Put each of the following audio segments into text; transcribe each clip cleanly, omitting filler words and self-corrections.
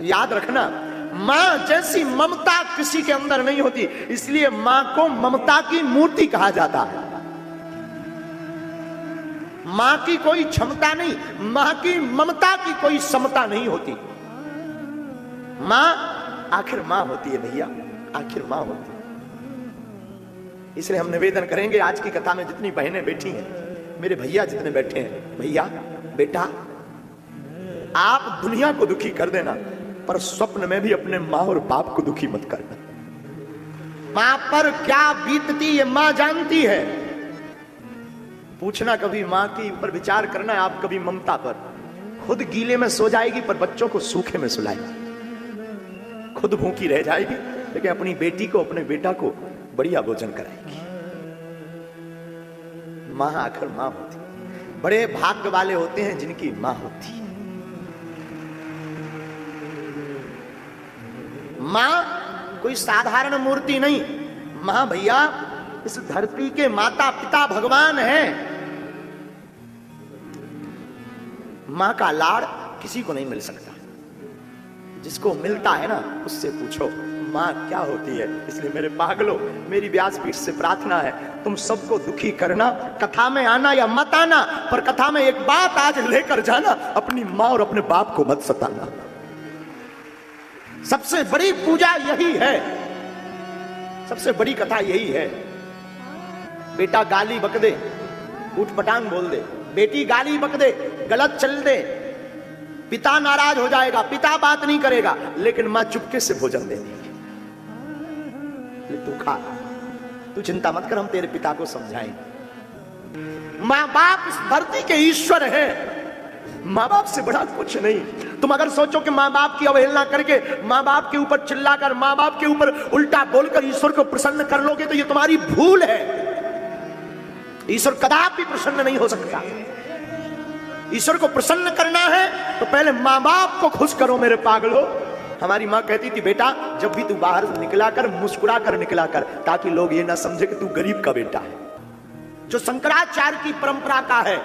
याद रखना, मां जैसी ममता किसी के अंदर नहीं होती, इसलिए मां को ममता की मूर्ति कहा जाता है। मां की कोई क्षमता नहीं, मां की ममता की कोई समता नहीं होती। मां आखिर मां होती है भैया, आखिर मां होती है। इसलिए हम निवेदन करेंगे, आज की कथा में जितनी बहनें बैठी हैं, मेरे भैया जितने बैठे हैं, भैया बेटा आप दुनिया को दुखी कर देना, पर स्वप्न में भी अपने मां और बाप को दुखी मत करना। मां पर क्या बीतती है मां जानती है। पूछना कभी मां के ऊपर विचार करना है आप कभी ममता पर। खुद गीले में सो जाएगी पर बच्चों को सूखे में सुलाएगी, खुद भूखी रह जाएगी लेकिन अपनी बेटी को अपने बेटा को बढ़िया भोजन कराएगी। मां आखिर मां होती, बड़े भाग्य वाले होते हैं जिनकी मां होती। मां कोई साधारण मूर्ति नहीं, मां भैया इस धरती के माता पिता भगवान हैं। मां का लाड़ किसी को नहीं मिल सकता, जिसको मिलता है ना उससे पूछो मां क्या होती है। इसलिए मेरे पागलों, मेरी व्यासपीठ से प्रार्थना है, तुम सबको दुखी करना, कथा में आना या मत आना, पर कथा में एक बात आज लेकर जाना, अपनी मां और अपने बाप को मत सताना। सबसे बड़ी पूजा यही है, सबसे बड़ी कथा यही है। बेटा गाली बक दे, ऊट पटांग बोल दे, बेटी गाली बक दे, गलत चल दे, पिता नाराज हो जाएगा, पिता बात नहीं करेगा, लेकिन मां चुपके से भोजन दे देगी, तू खा, तू चिंता मत कर, हम तेरे पिता को समझाएंगे। मां बाप इस धरती के ईश्वर है, मां बाप से बड़ा कुछ नहीं। तुम अगर सोचो कि मां बाप की अवहेलना करके, मां बाप के ऊपर चिल्लाकर, मां बाप के ऊपर उल्टा बोलकर ईश्वर को प्रसन्न कर लोगे तो ये तुम्हारी भूल है। ईश्वर कदापि प्रसन्न नहीं हो सकता। ईश्वर को प्रसन्न करना है तो पहले मां बाप को खुश करो मेरे पागलों। हमारी मां कहती थी, बेटा जब भी तू बाहर निकला कर मुस्कुरा कर निकला कर, ताकि लोग ये ना समझे कि तू गरीब का बेटा है। जो शंकराचार्य की परंपरा का है,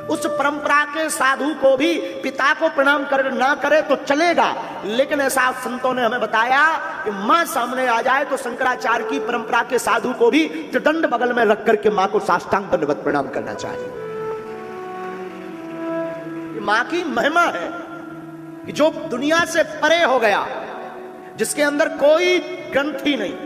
उस परंपरा के साधु को भी पिता को प्रणाम कर ना करे तो चलेगा, लेकिन ऐसा संतों ने हमें बताया कि मां सामने आ जाए तो शंकराचार्य की परंपरा के साधु को भी त्रिदंड बगल में रख करके मां को साष्टांग दंडवत प्रणाम करना चाहिए। मां की महिमा है कि जो दुनिया से परे हो गया, जिसके अंदर कोई ग्रंथि नहीं,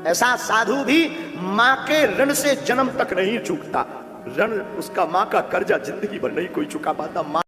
ऐसा साधु भी मां के ऋण से जन्म तक नहीं चूकता। ऋण उसका मां का कर्जा जिंदगी भर नहीं कोई चुका पाता। मां